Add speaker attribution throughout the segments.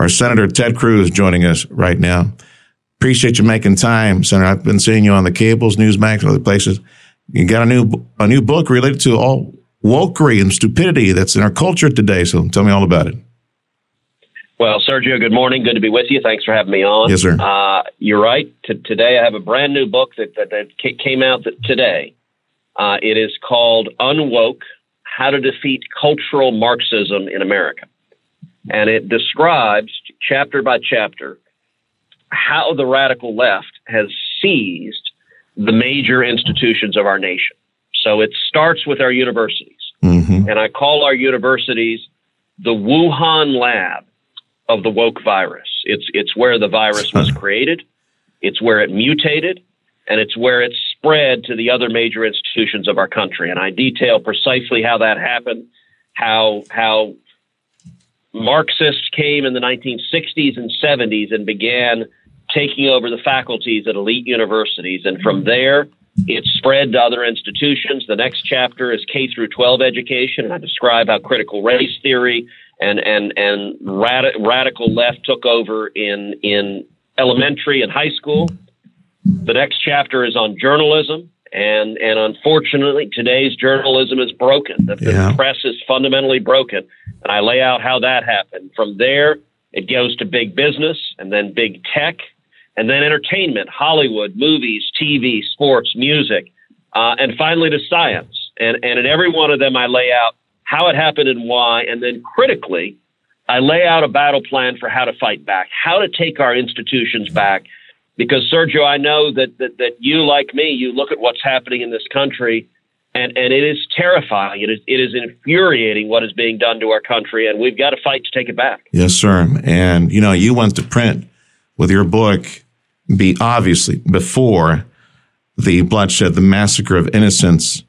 Speaker 1: Our Senator Ted Cruz joining us right now. Appreciate you making time, Senator. I've been seeing you on the cables, Newsmax, and other places. You got a new book related to all wokery and stupidity that's in our culture today. So tell me all about it.
Speaker 2: Well, Sergio, good morning. Good to be with you. Thanks for having me on.
Speaker 1: Yes, sir.
Speaker 2: You're right. Today I have a brand new book that came out today. It is called UNWOKE, How to Defeat Cultural Marxism in America. And it describes, chapter by chapter, how the radical left has seized the major institutions of our nation. So it starts with our universities. Mm-hmm. And I call our universities the Wuhan lab of the woke virus. It's where the virus was created, it's where it mutated, and it's where it spread to the other major institutions of our country. And I detail precisely how that happened, how Marxists came in the 1960s and 70s and began taking over the faculties at elite universities. And from there, it spread to other institutions. The next chapter is K through 12 education. And I describe how critical race theory and radical left took over in elementary and high school. The next chapter is on journalism. And unfortunately, today's journalism is broken. The press is fundamentally broken. And I lay out how that happened. From there, it goes to big business and then big tech and then entertainment, Hollywood, movies, TV, sports, music, and finally to science. And in every one of them, I lay out how it happened and why. And then critically, I lay out a battle plan for how to fight back, how to take our institutions back. Because, Sergio, I know that you, like me, you look at what's happening in this country, and it is terrifying. It is infuriating what is being done to our country, and we've got to fight to take it back.
Speaker 1: Yes, sir. And, you went to print with your book obviously before the bloodshed, the massacre of innocents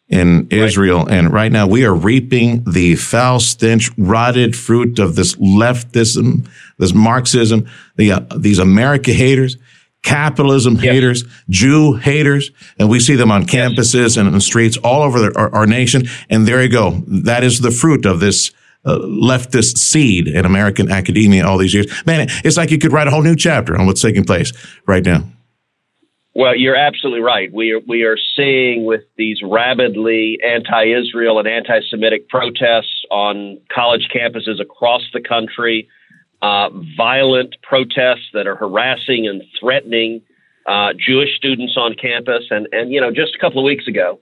Speaker 1: in Israel. Right. And right now we are reaping the foul stench, rotted fruit of this leftism, this Marxism, these America haters, capitalism haters, Jew haters, and we see them on campuses and in the streets all over our nation. And there you go. That is the fruit of this leftist seed in American academia all these years. Man, it's like you could write a whole new chapter on what's taking place right now.
Speaker 2: Well, you're absolutely right. We are seeing with these rabidly anti-Israel and anti-Semitic protests on college campuses across the country, violent protests that are harassing and threatening Jewish students on campus. And just a couple of weeks ago,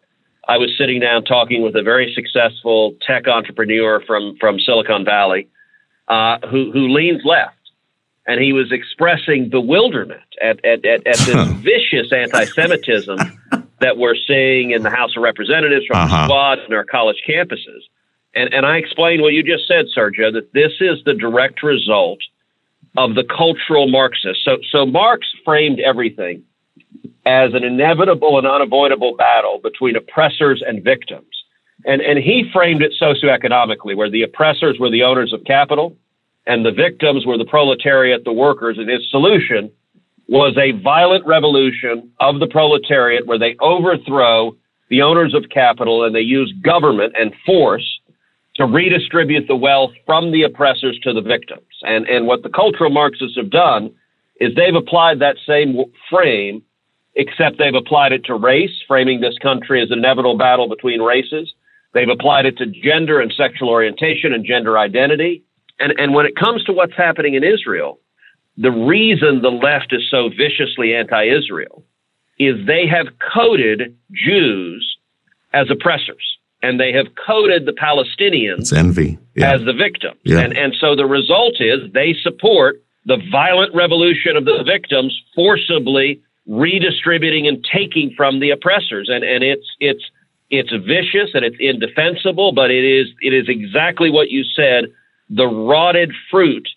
Speaker 2: I was sitting down talking with a very successful tech entrepreneur from Silicon Valley who leans left. And he was expressing bewilderment at this vicious anti-Semitism that we're seeing in the House of Representatives from the Squad and our college campuses. And I explained what you just said, Sergio, that this is the direct result of the cultural Marxists. So Marx framed everything as an inevitable and unavoidable battle between oppressors and victims. And he framed it socioeconomically, where the oppressors were the owners of capital and the victims were the proletariat, the workers. And his solution was a violent revolution of the proletariat where they overthrow the owners of capital and they use government and force to redistribute the wealth from the oppressors to the victims. And what the cultural Marxists have done is they've applied that same frame, except they've applied it to race, framing this country as an inevitable battle between races. They've applied it to gender and sexual orientation and gender identity. And when it comes to what's happening in Israel, the reason the left is so viciously anti-Israel is they have coded Jews as oppressors, and they have coded the Palestinians as the victims. Yeah. And so the result is they support the violent revolution of the victims, forcibly redistributing and taking from the oppressors. And it's vicious and it's indefensible, but it is exactly what you said, the rotted fruit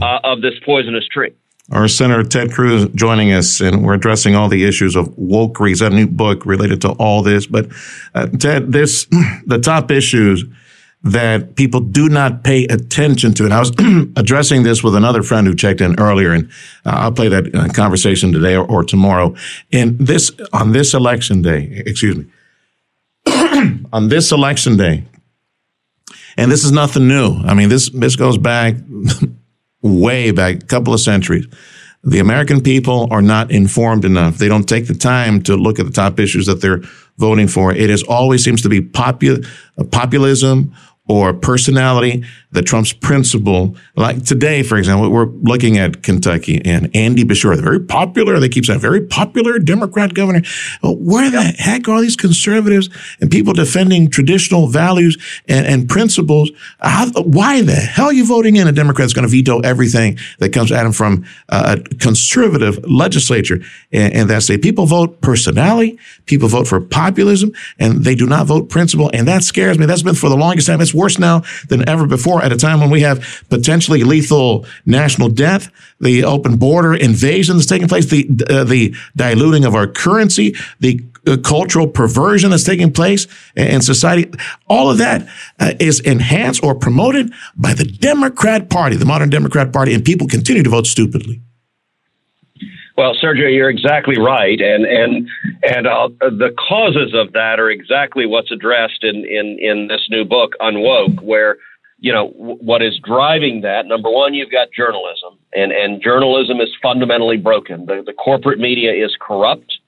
Speaker 2: of this poisonous tree.
Speaker 1: Our Senator Ted Cruz joining us, and we're addressing all the issues of wokery. He's got a new book related to all this. But Ted, the top issues that people do not pay attention to, and I was addressing this with another friend who checked in earlier, and I'll play that conversation today or tomorrow. On this election day, on this election day, and this is nothing new. I mean, this goes back way back, a couple of centuries. The American people are not informed enough. They don't take the time to look at the top issues that they're voting for. It is always seems to be populism or personality that trumps principle. Like today, for example, we're looking at Kentucky and Andy Beshear, the very popular, they keep saying, very popular Democrat governor. Well, where the heck are these conservatives and people defending traditional values and principles? Why the hell are you voting in a Democrat that's going to veto everything that comes at them from a conservative legislature in that state? People vote personality, people vote for populism, and they do not vote principle. And that scares me. That's been for the longest time. It's worse now than ever before, at a time when we have potentially lethal national death, the open border invasion that's taking place, the diluting of our currency, the cultural perversion that's taking place in society. All of that is enhanced or promoted by the Democrat Party, the modern Democrat Party, and people continue to vote stupidly.
Speaker 2: Well, Sergio, you're exactly right, and the causes of that are exactly what's addressed in this new book, UNWOKE, where, you know, what is driving that. Number one, you've got journalism, and journalism is fundamentally broken. The corporate media is corrupt.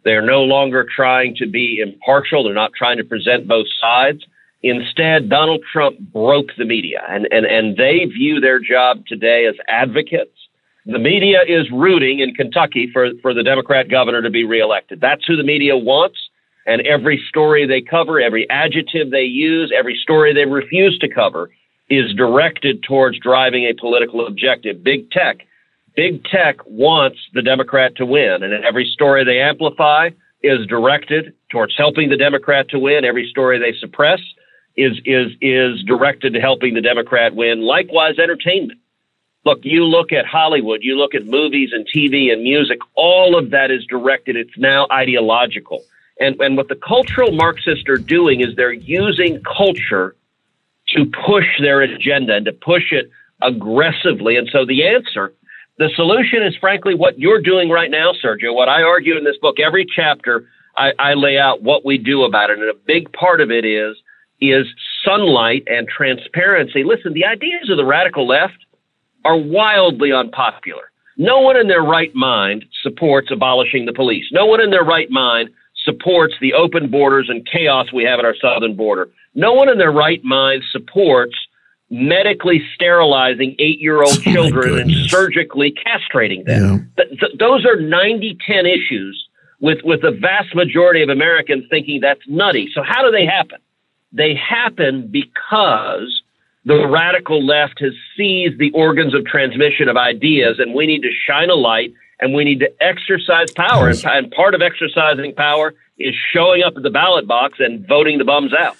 Speaker 2: They're no longer trying to be impartial. They're not trying to present both sides. Instead, Donald Trump broke the media, and they view their job today as advocates. The media is rooting in Kentucky for the Democrat governor to be reelected. That's who the media wants. And every story they cover, every adjective they use, every story they refuse to cover is directed towards driving a political objective. Big tech wants the Democrat to win. And every story they amplify is directed towards helping the Democrat to win. Every story they suppress is directed to helping the Democrat win. Likewise, entertainment. Look, you look at Hollywood, you look at movies and TV and music, all of that is directed. It's now ideological. And what the cultural Marxists are doing is they're using culture to push their agenda and to push it aggressively. And so the solution is frankly what you're doing right now, Sergio. What I argue in this book, every chapter, I lay out what we do about it. And a big part of it is sunlight and transparency. Listen, the ideas of the radical left are wildly unpopular. No one in their right mind supports abolishing the police. No one in their right mind supports the open borders and chaos we have at our southern border. No one in their right mind supports medically sterilizing 8-year-old children and surgically castrating them. Yeah. Those are 90-10 issues with the vast majority of Americans thinking that's nutty. So how do they happen? They happen because the radical left has seized the organs of transmission of ideas, and we need to shine a light, and we need to exercise power. And part of exercising power is showing up at the ballot box and voting the bums out.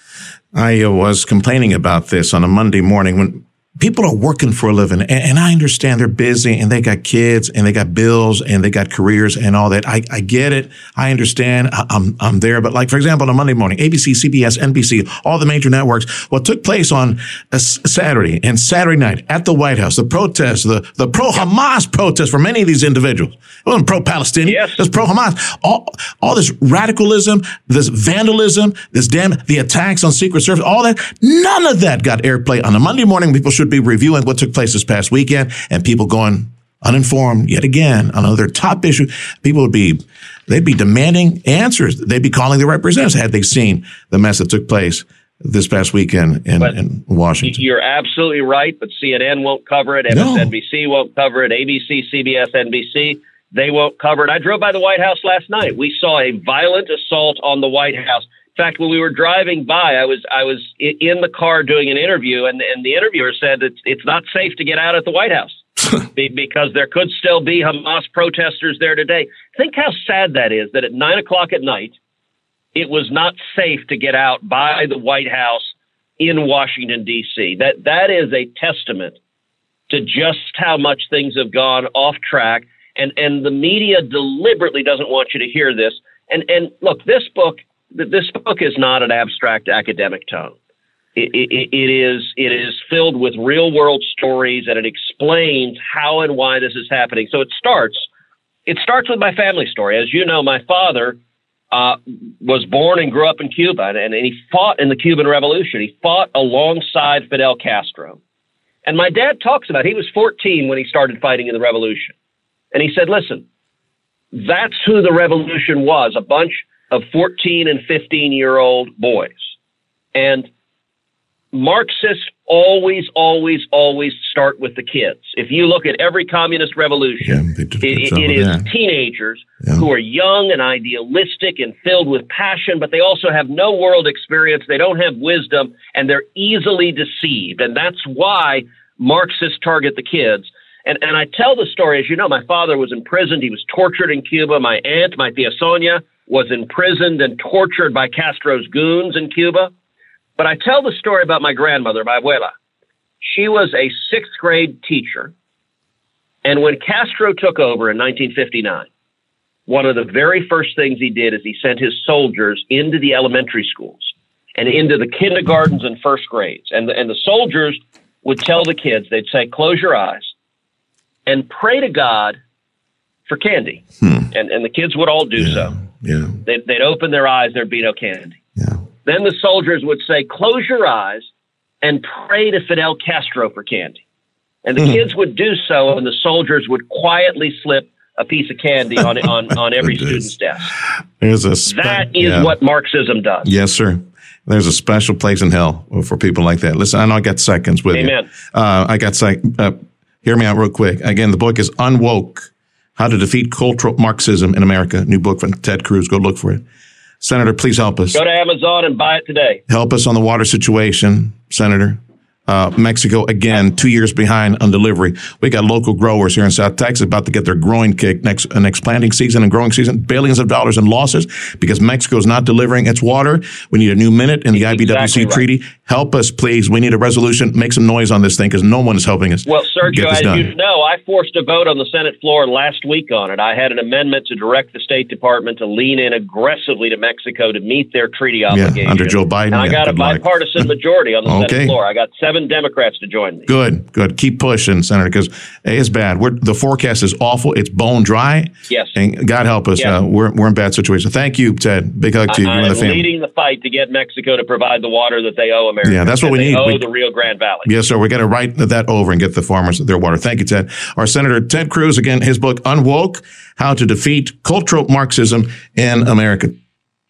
Speaker 1: I was complaining about this on a Monday morning when people are working for a living, and I understand they're busy and they got kids and they got bills and they got careers and all that. I get it. I understand. I'm there. But like, for example, on a Monday morning, ABC, CBS, NBC, all the major networks, what took place on a Saturday and Saturday night at the White House, the protests, the pro-Hamas protest for many of these individuals. It wasn't pro-Palestinian. Yes. It was pro-Hamas. All this radicalism, this vandalism, the attacks on Secret Service, all that, none of that got airplay on a Monday morning. People should be reviewing what took place this past weekend, and people going uninformed yet again on another top issue. People they'd be demanding answers. They'd be calling their representatives had they seen the mess that took place this past weekend in Washington.
Speaker 2: You're absolutely right, but CNN won't cover it. MSNBC won't cover it. ABC, CBS, NBC, they won't cover it. I drove by the White House last night. We saw a violent assault on the White House. In fact, when we were driving by, I was in the car doing an interview, and the interviewer said that it's not safe to get out at the White House because there could still be Hamas protesters there today. Think how sad that is, that at 9 o'clock at night, it was not safe to get out by the White House in Washington, D.C. That is a testament to just how much things have gone off track, and the media deliberately doesn't want you to hear this. And look, this book is not an abstract academic tone. It is filled with real world stories, and it explains how and why this is happening. So it starts with my family story. As you know, my father was born and grew up in Cuba, and he fought in the Cuban Revolution. He fought alongside Fidel Castro. And my dad talks about, he was 14 when he started fighting in the revolution. And he said, listen, that's who the revolution was, a bunch of 14 and 15-year-old boys. And Marxists always start with the kids. If you look at every communist revolution, it is teenagers who are young and idealistic and filled with passion, but they also have no world experience. They don't have wisdom, and they're easily deceived. And that's why Marxists target the kids. And I tell the story, as you know, my father was imprisoned. He was tortured in Cuba. My aunt, my tia Sonia, was imprisoned and tortured by Castro's goons in Cuba. But I tell the story about my grandmother, my abuela. She was a sixth grade teacher. And when Castro took over in 1959, one of the very first things he did is he sent his soldiers into the elementary schools and into the kindergartens and first grades. And the soldiers would tell the kids, they'd say, close your eyes and pray to God for candy. And the kids would all do so.
Speaker 1: Yeah.
Speaker 2: They'd open their eyes, there'd be no candy.
Speaker 1: Yeah.
Speaker 2: Then the soldiers would say, close your eyes and pray to Fidel Castro for candy. And the kids would do so, and the soldiers would quietly slip a piece of candy on every student's desk. That is what Marxism does.
Speaker 1: Yes, sir. There's a special place in hell for people like that. Listen, I know I got seconds with
Speaker 2: Amen.
Speaker 1: you. Hear me out real quick. Again, the book is UNWOKE, How to Defeat Cultural Marxism in America. New book from Ted Cruz. Go look for it. Senator, please help us.
Speaker 2: Go to Amazon and buy it today.
Speaker 1: Help us on the water situation, Senator. Mexico, again, 2 years behind on delivery. We got local growers here in South Texas about to get their growing kick next planting season and growing season, billions of dollars in losses because Mexico is not delivering its water. We need a new minute in the IBWC treaty. Help us, please. We need a resolution. Make some noise on this thing because no one is helping us.
Speaker 2: Well, Sergio, as you know, I forced a vote on the Senate floor last week on it. I had an amendment to direct the State Department to lean in aggressively to Mexico to meet their treaty obligations.
Speaker 1: Under Joe Biden.
Speaker 2: And I got a bipartisan majority on the Senate floor. I got 7 Democrats to join me.
Speaker 1: Good. Keep pushing, Senator, because it's bad. The forecast is awful. It's bone dry.
Speaker 2: Yes.
Speaker 1: And God help us.
Speaker 2: Yes.
Speaker 1: We're in bad situation. Thank you, Ted. Big hug to you.
Speaker 2: I'm leading the fight to get Mexico to provide the water that they owe America.
Speaker 1: Yeah, that's what we need.
Speaker 2: They owe the Rio Grande Valley.
Speaker 1: Yes, sir. We got to write that over and get the farmers their water. Thank you, Ted. Our Senator Ted Cruz, again, his book, UNWOKE, How to Defeat Cultural Marxism in America.